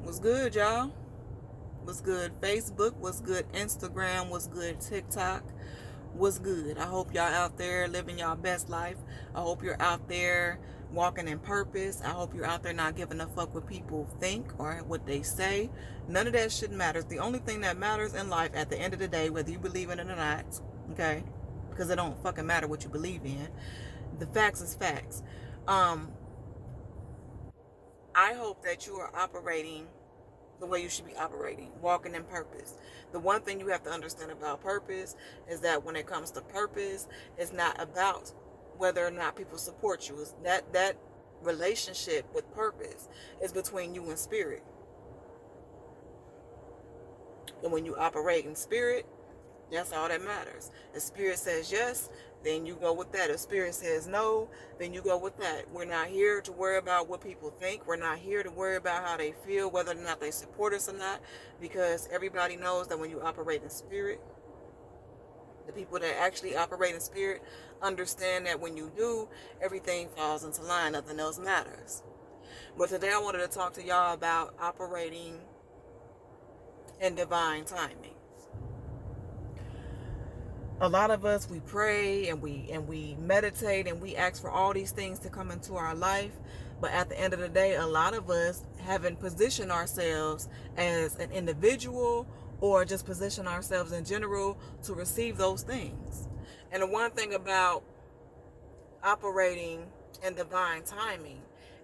What's good, y'all? What's good, Facebook? What's good, Instagram? What's good, TikTok? What's good? I hope y'all out there living y'all best life. I hope you're out there walking in purpose. I hope you're out there not giving a fuck what people think or what they say. None of that shit matters. The only thing that matters in life at the end of the day, whether you believe in it or not, okay? Because it don't fucking matter what you believe in. The facts is facts. Um, I hope that you are operating the way you should be operating, walking in purpose. The one thing you have to understand about purpose is that when it comes to purpose, it's not about whether or not people support you. It's that relationship with purpose is between you and spirit. And when you operate in spirit, that's all that matters. If spirit says yes, then you go with that. If spirit says no, then you go with that. We're not here to worry about what people think. We're not here to worry about how they feel, whether or not they support us or not, because everybody knows that when you operate in spirit, the people that actually operate in spirit understand that when you do, everything falls into line. Nothing else matters. But today I wanted to talk to y'all about operating in divine timing. A lot of us, we pray and we meditate and we ask for all these things to come into our life, but at the end of the day, a lot of us haven't positioned ourselves as an individual or just position ourselves in general to receive those things. And the one thing about operating in divine timing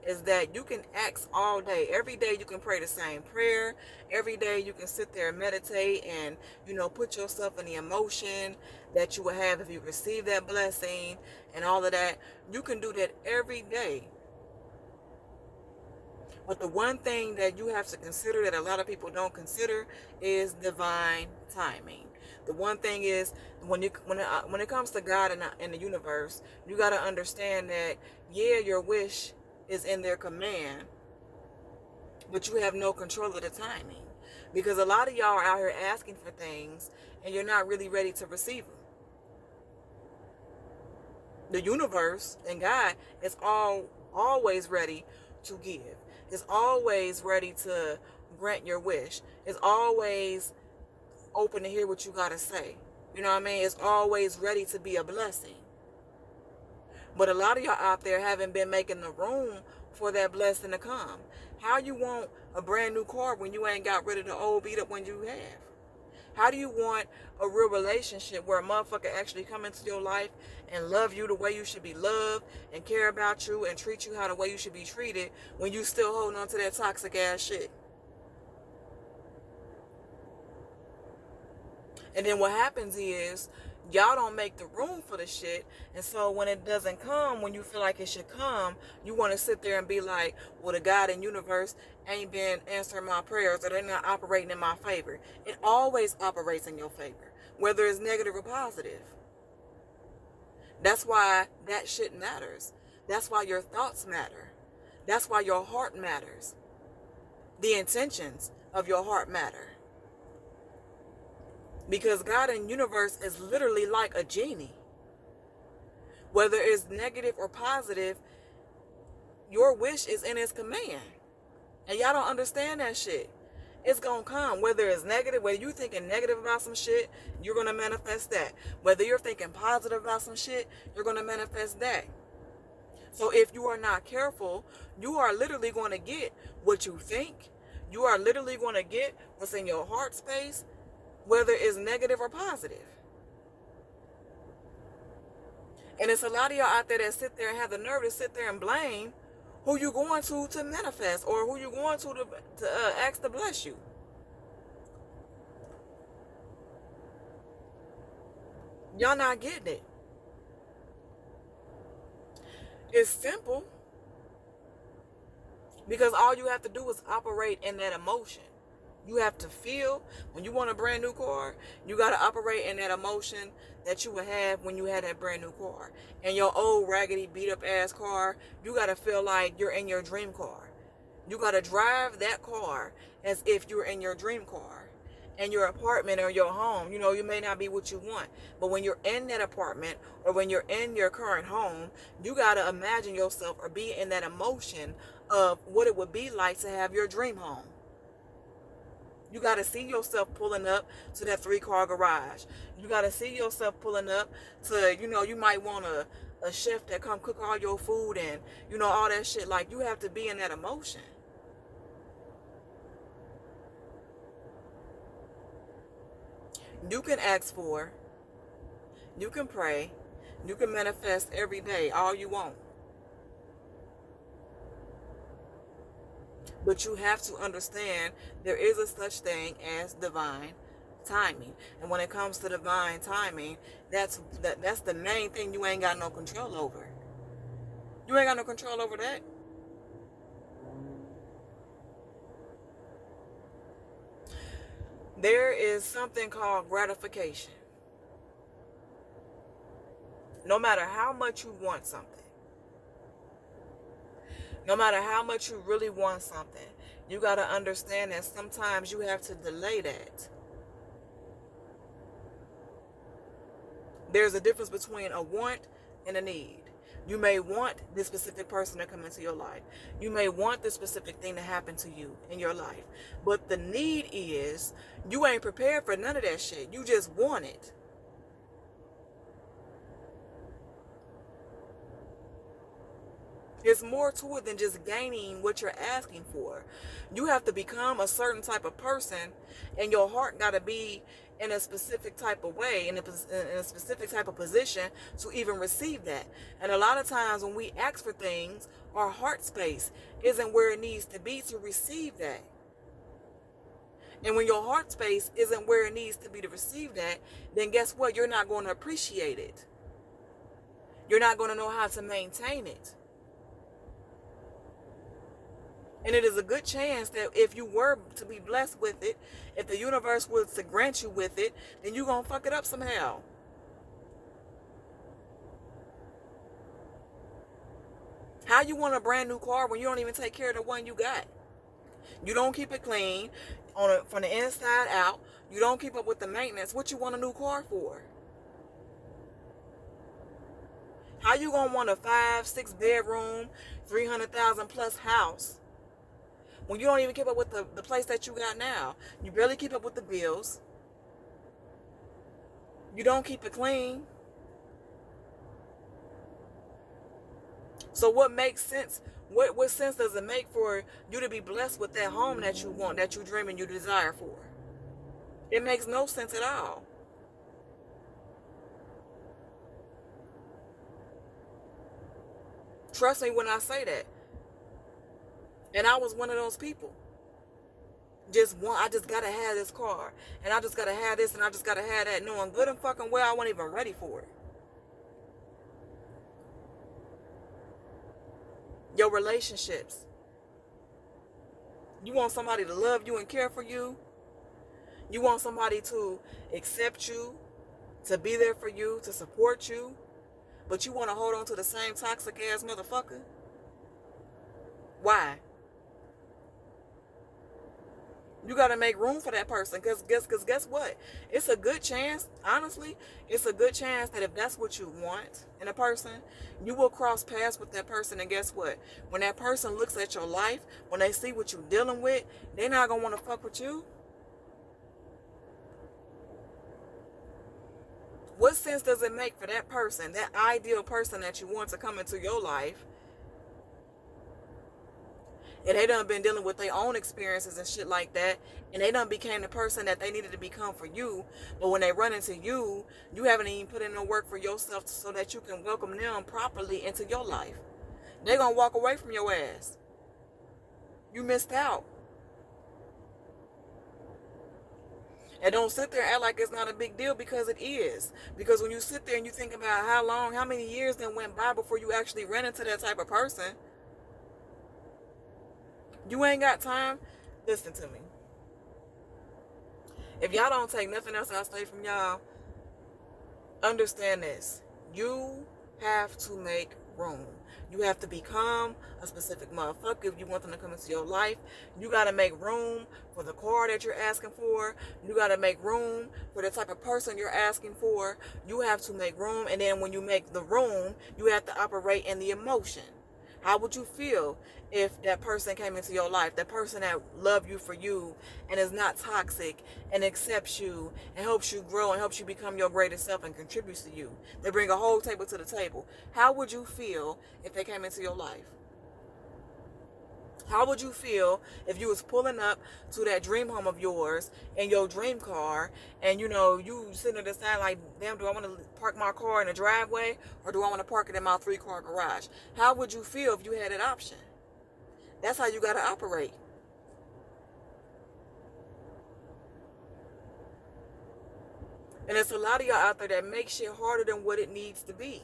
is that you can ask all day. Every day you can pray the same prayer. Every day you can sit there and meditate and, put yourself in the emotion that you would have if you receive that blessing and all of that. You can do that every day. But the one thing that you have to consider that a lot of people don't consider is divine timing. The one thing is when it comes to God and the universe, you got to understand that, yeah, your wish is in their command, but you have no control of the timing, because a lot of y'all are out here asking for things and you're not really ready to receive them. The universe and God is always ready to give. It's always ready to grant your wish. It's always open to hear what you gotta say. You know what I mean? It's always ready to be a blessing. But a lot of y'all out there haven't been making the room for that blessing to come. How you want a brand new car when you ain't got rid of the old beat up one you have? How do you want a real relationship where a motherfucker actually come into your life and love you the way you should be loved and care about you and treat you how the way you should be treated when you still holding on to that toxic ass shit? And then what happens is y'all don't make the room for the shit. And so when it doesn't come, when you feel like it should come, you want to sit there and be like, well, the God and universe ain't been answering my prayers, or they're not operating in my favor. It always operates in your favor, whether it's negative or positive. That's why that shit matters. That's why your thoughts matter. That's why your heart matters. The intentions of your heart matter. Because God and universe is literally like a genie. Whether it's negative or positive, your wish is in his command. And y'all don't understand that shit. It's gonna come. Whether it's negative, whether you're thinking negative about some shit, you're gonna manifest that. Whether you're thinking positive about some shit, you're gonna manifest that. So if you are not careful, you are literally going to get what you think. You are literally going to get what's in your heart space, whether it's negative or positive. And it's a lot of y'all out there that sit there and have the nerve to sit there and blame who you going to manifest, or who you going to ask to bless you. Y'all not getting it. It's simple, because all you have to do is operate in that emotion. You have to feel when you want a brand new car, you got to operate in that emotion that you would have when you had that brand new car. And your old raggedy beat up ass car, you got to feel like you're in your dream car. You got to drive that car as if you're in your dream car. And your apartment or your home, you may not be what you want, but when you're in that apartment or when you're in your current home, you got to imagine yourself or be in that emotion of what it would be like to have your dream home. You got to see yourself pulling up to that 3-car garage. You got to see yourself pulling up to, you might want a chef that come cook all your food and, all that shit. Like, you have to be in that emotion. You can ask for, you can pray, you can manifest every day all you want. But you have to understand there is a such thing as divine timing. And when it comes to divine timing, that's the main thing you ain't got no control over. You ain't got no control over that. There is something called gratification. No matter how much you want something, no matter how much you really want something, you got to understand that sometimes you have to delay that. There's a difference between a want and a need. You may want this specific person to come into your life. You may want this specific thing to happen to you in your life. But the need is, you ain't prepared for none of that shit. You just want it. There's more to it than just gaining what you're asking for. You have to become a certain type of person, and your heart got to be in a specific type of way, in a specific type of position to even receive that. And a lot of times when we ask for things, our heart space isn't where it needs to be to receive that. And when your heart space isn't where it needs to be to receive that, then guess what? You're not going to appreciate it. You're not going to know how to maintain it. And it is a good chance that if you were to be blessed with it, if the universe was to grant you with it, then you're going to fuck it up somehow. How you want a brand new car when you don't even take care of the one you got? You don't keep it clean from the inside out. You don't keep up with the maintenance. What you want a new car for? How you going to want a 5-6 bedroom, 300,000 plus house when you don't even keep up with the place that you got now? You barely keep up with the bills. You don't keep it clean. So what makes sense? What sense does it make for you to be blessed with that home that you want, that you dream and you desire for? It makes no sense at all. Trust me when I say that. And I was one of those people. I just gotta have this car, and I just gotta have this, and I just gotta have that, knowing good and fucking well I wasn't even ready for it. Your relationships. You want somebody to love you and care for you. You want somebody to accept you, to be there for you, to support you, but you want to hold on to the same toxic ass motherfucker? Why? You got to make room for that person, because guess what? It's a good chance, honestly, it's a good chance that if that's what you want in a person, you will cross paths with that person. And guess what? When that person looks at your life, when they see what you're dealing with, they're not going to want to fuck with you. What sense does it make for that person, that ideal person that you want to come into your life, and they done been dealing with their own experiences and shit like that, and they done became the person that they needed to become for you, but when they run into you, you haven't even put in no work for yourself so that you can welcome them properly into your life. They're gonna walk away from your ass. You missed out. And don't sit there and act like it's not a big deal, because it is. Because when you sit there and you think about how many years then went by before you actually ran into that type of person, you ain't got time. Listen to me. If y'all don't take nothing else I say from y'all, understand this. You have to make room. You have to become a specific motherfucker if you want them to come into your life. You got to make room for the car that you're asking for. You got to make room for the type of person you're asking for. You have to make room. And then when you make the room, you have to operate in the emotion. How would you feel if that person came into your life, that person that loved you for you and is not toxic and accepts you and helps you grow and helps you become your greatest self and contributes to you? They bring a whole table to the table. How would you feel if they came into your life? How would you feel if you was pulling up to that dream home of yours in your dream car and you sitting there deciding like, damn, do I want to park my car in the driveway or do I want to park it in my 3-car garage? How would you feel if you had that option? That's how you got to operate. And there's a lot of y'all out there that make shit harder than what it needs to be.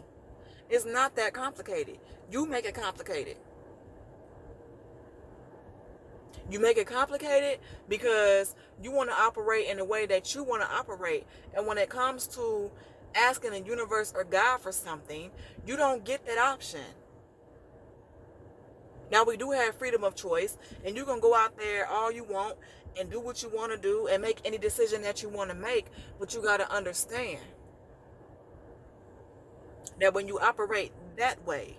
It's not that complicated. You make it complicated. You make it complicated because you want to operate in the way that you want to operate. And when it comes to asking the universe or God for something, you don't get that option. Now, we do have freedom of choice, and you can go out there all you want and do what you want to do and make any decision that you want to make, but you got to understand that when you operate that way,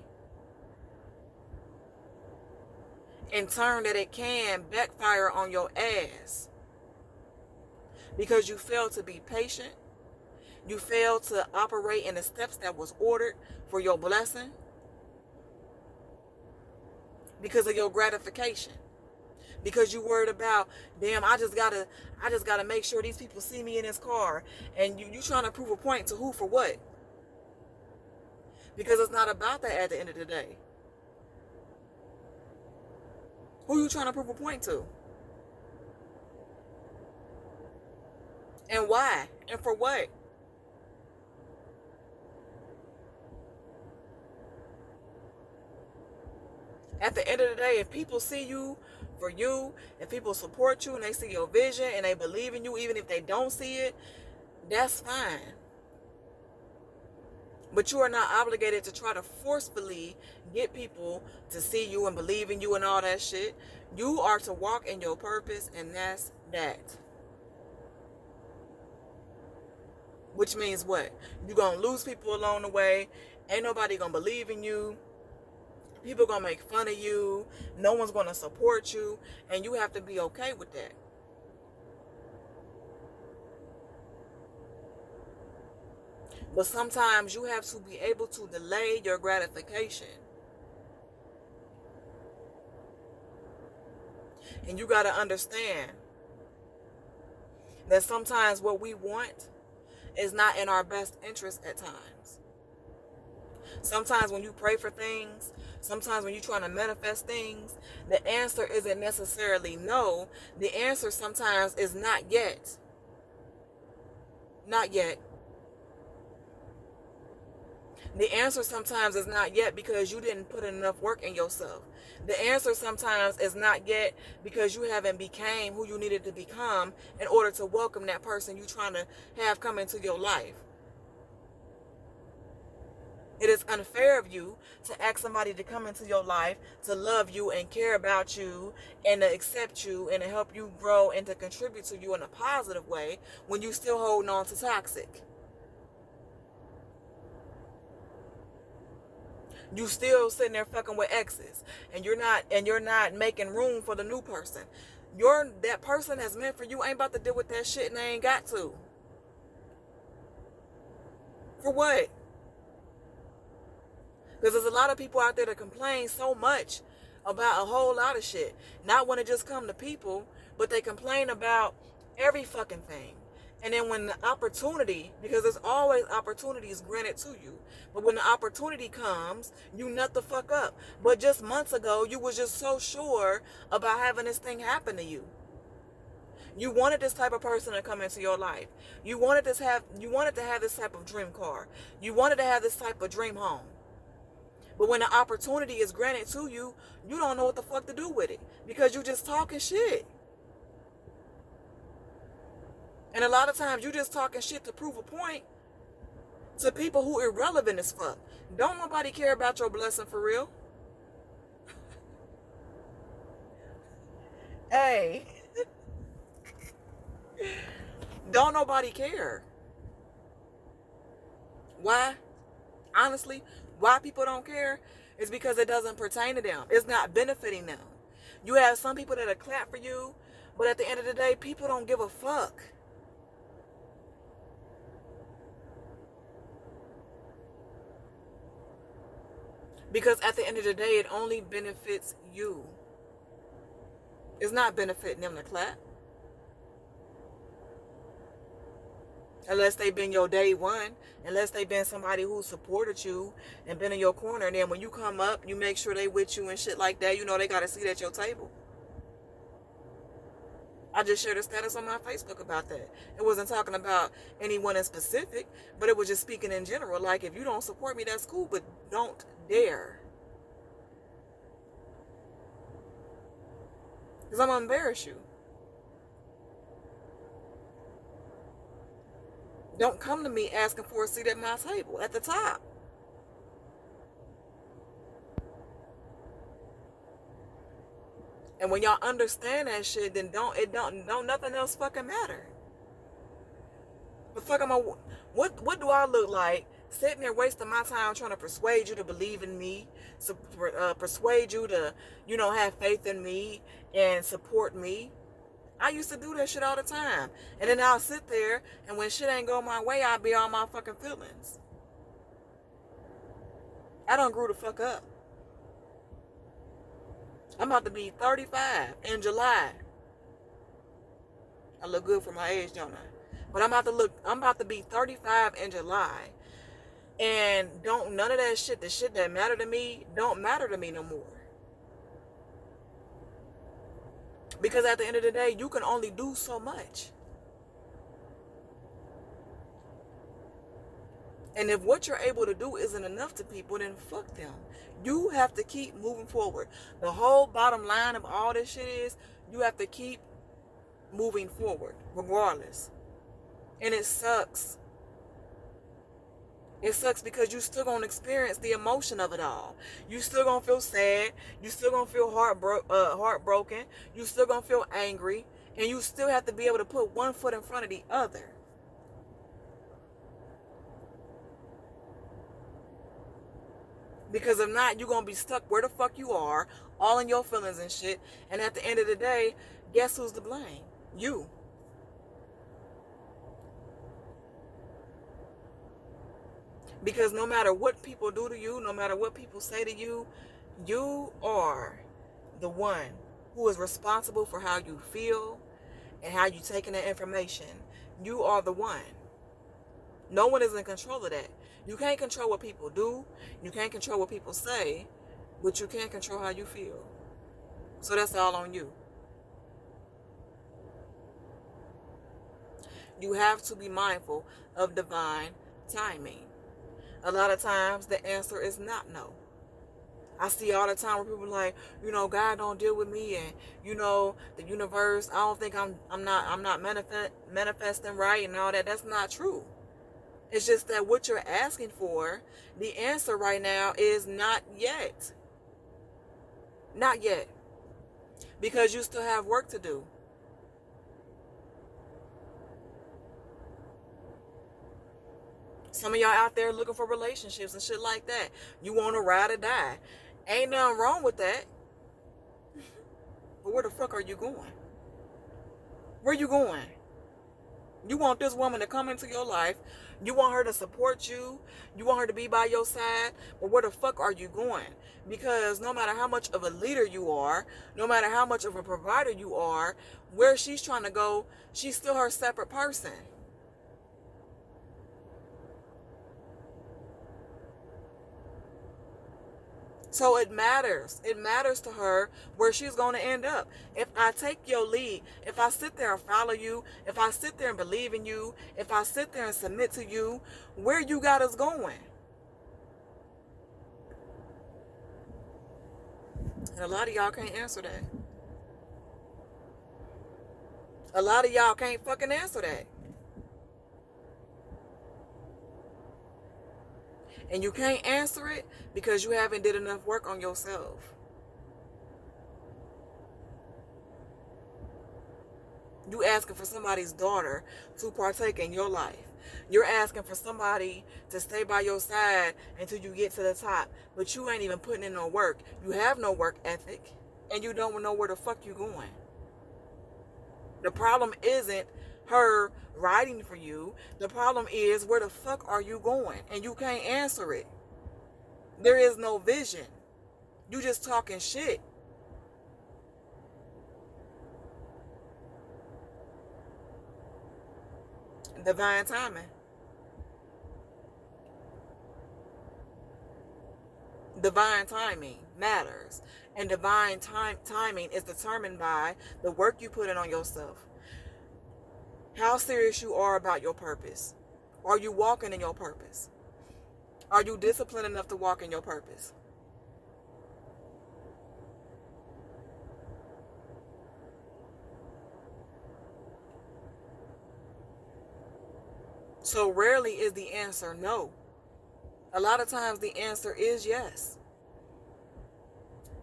in turn, that it can backfire on your ass because you fail to be patient. You fail to operate in the steps that was ordered for your blessing because of your gratification. Because you worried about, damn, I just gotta make sure these people see me in this car, and you trying to prove a point to who for what? Because it's not about that at the end of the day. Who you trying to prove a point to? And why? And for what? At the end of the day, if people see you for you, if people support you and they see your vision and they believe in you, even if they don't see it, that's fine. But you are not obligated to try to forcefully get people to see you and believe in you and all that shit. You are to walk in your purpose, and that's that. Which means what? You're going to lose people along the way. Ain't nobody going to believe in you. People going to make fun of you. No one's going to support you. And you have to be okay with that. But sometimes you have to be able to delay your gratification. And you got to understand that sometimes what we want is not in our best interest at times. Sometimes when you pray for things, sometimes when you're trying to manifest things, the answer isn't necessarily no. The answer sometimes is not yet. Not yet. The answer sometimes is not yet because you didn't put enough work in yourself. The answer sometimes is not yet because you haven't became who you needed to become in order to welcome that person you're trying to have come into your life. It is unfair of you to ask somebody to come into your life, to love you and care about you and to accept you and to help you grow and to contribute to you in a positive way when you still holding on to toxic. You still sitting there fucking with exes, and you're not making room for the new person. That person that's meant for you ain't about to deal with that shit, and they ain't got to. For what? Because there's a lot of people out there that complain so much about a whole lot of shit. Not when it just come to people, but they complain about every fucking thing. And then when the opportunity, because there's always opportunities granted to you, but when the opportunity comes, you nut the fuck up. But just months ago, you was just so sure about having this thing happen to you. You wanted this type of person to come into your life. You wanted to have this type of dream car. You wanted to have this type of dream home. But when the opportunity is granted to you, you don't know what the fuck to do with it because you just talking shit. And a lot of times you just talking shit to prove a point to people who irrelevant as fuck. Don't nobody care about your blessing for real. Hey. Don't nobody care. Why? Honestly, why people don't care? It's because it doesn't pertain to them. It's not benefiting them. You have some people that'll clap for you, but at the end of the day, people don't give a fuck. Because at the end of the day, it only benefits you. It's not benefiting them to clap. Unless they've been your day one. Unless they've been somebody who supported you and been in your corner. And then when you come up, you make sure they with you and shit like that. You know they got a seat at your table. I just shared a status on my Facebook about that. It wasn't talking about anyone in specific, but it was just speaking in general. Like, if you don't support me, that's cool, but don't dare. Because I'm going to embarrass you. Don't come to me asking for a seat at my table at the top. And when y'all understand that shit, then don't nothing else fucking matter. But fuck, what do I look like sitting there wasting my time trying to persuade you to believe in me, persuade you to, have faith in me and support me? I used to do that shit all the time. And then I'll sit there, and when shit ain't go my way, I'll be on my fucking feelings. I done grew the fuck up. I'm about to be 35 in July. I look good for my age, don't I? But I'm about to be 35 in July. And none of that shit, the shit that mattered to me, don't matter to me no more. Because at the end of the day, you can only do so much. And if what you're able to do isn't enough to people, then fuck them. You have to keep moving forward. The whole bottom line of all this shit is you have to keep moving forward, regardless. And it sucks. It sucks because you still gonna experience the emotion of it all. You still gonna feel sad. You still gonna feel heartbroken. You still gonna feel angry. And you still have to be able to put one foot in front of the other. Because if not, you're going to be stuck where the fuck you are, all in your feelings and shit. And at the end of the day, guess who's to blame? You. Because no matter what people do to you, no matter what people say to you, you are the one who is responsible for how you feel and how you taking that information. You are the one. No one is in control of that. You can't control what people do. You can't control what people say. But you can control how you feel. So that's all on you. You have to be mindful of divine timing. A lot of times the answer is not no. I see all the time where people are like, God don't deal with me, and the universe, I don't think I'm not manifesting right and all that. That's not true. It's just that what you're asking for, the answer right now is not yet. Not yet. Because you still have work to do. Some of y'all out there looking for relationships and shit like that. You want to ride or die. Ain't nothing wrong with that. But where the fuck are you going? Where you going? You want this woman to come into your life. You want her to support you. You want her to be by your side. But where the fuck are you going? Because no matter how much of a leader you are, no matter how much of a provider you are, where she's trying to go, she's still her separate person. So it matters. It matters to her where she's going to end up. If I take your lead, if I sit there and follow you, if I sit there and believe in you, if I sit there and submit to you, where you got us going? And a lot of y'all can't answer that. A lot of y'all can't fucking answer that. And you can't answer it because you haven't did enough work on yourself. You asking for somebody's daughter to partake in your life. You're asking for somebody to stay by your side until you get to the top. But you ain't even putting in no work. You have no work ethic. And you don't know where the fuck you going. The problem isn't her writing for you. The problem is, where the fuck are you going? And you can't answer it. There is no vision. You just talking shit. Divine timing. Divine timing matters. And divine timing is determined by the work you put in on yourself. How serious you are about your purpose. Are you walking in your purpose? Are you disciplined enough to walk in your purpose? So rarely is the answer no. A lot of times the answer is yes.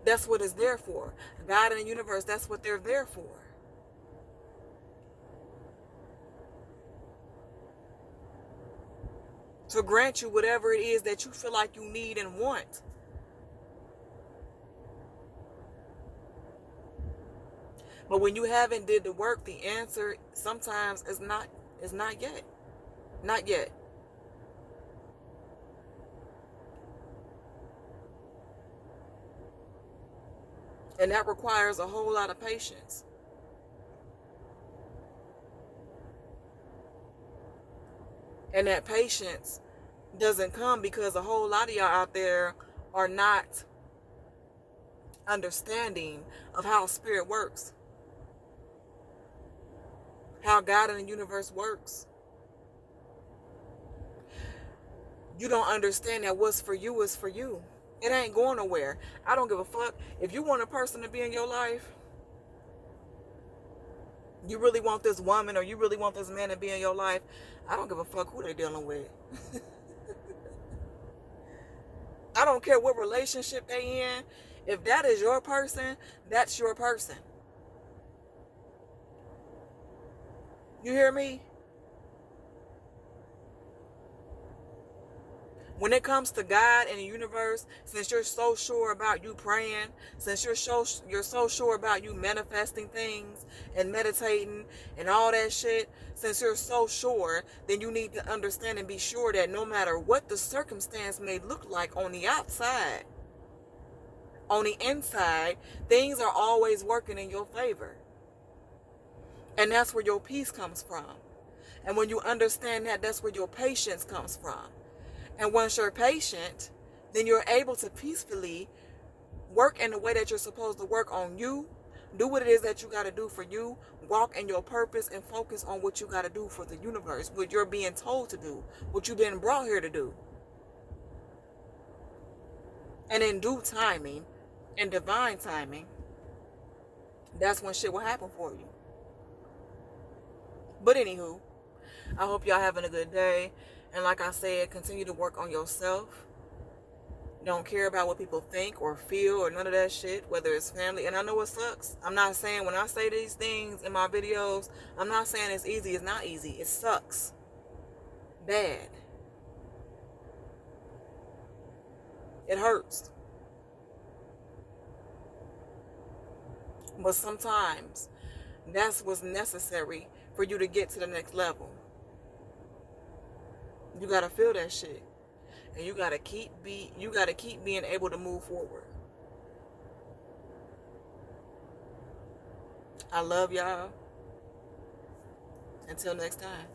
That's what it's there for. God and the universe, that's what they're there for. To grant you whatever it is that you feel like you need and want. But when you haven't did the work, the answer sometimes is not yet. Not yet. And that requires a whole lot of patience. And that patience doesn't come because a whole lot of y'all out there are not understanding of how spirit works. How God and the universe works. You don't understand that what's for you is for you. It ain't going nowhere. I don't give a fuck. If you want a person to be in your life, you really want this woman or you really want this man to be in your life, I don't give a fuck who they're dealing with. I don't care what relationship they in. If that is your person, that's your person. You hear me? When it comes to God and the universe, since you're so sure about you praying, since you're so sure about you manifesting things and meditating and all that shit, since you're so sure, then you need to understand and be sure that no matter what the circumstance may look like on the outside, on the inside, things are always working in your favor. And that's where your peace comes from. And when you understand that, that's where your patience comes from. And once you're patient, then you're able to peacefully work in the way that you're supposed to work on you. Do what it is that you got to do for you. Walk in your purpose and focus on what you got to do for the universe. What you're being told to do. What you've been brought here to do. And in due timing, in divine timing, that's when shit will happen for you. But anywho, I hope y'all having a good day. And like I said, continue to work on yourself. Don't care about what people think or feel or none of that shit, whether it's family. And I know it sucks. I'm not saying when I say these things in my videos, I'm not saying it's easy. It's not easy. It sucks. Bad. It hurts. But sometimes that's what's necessary for you to get to the next level. You gotta feel that shit. And you gotta keep being able to move forward. I love y'all. Until next time.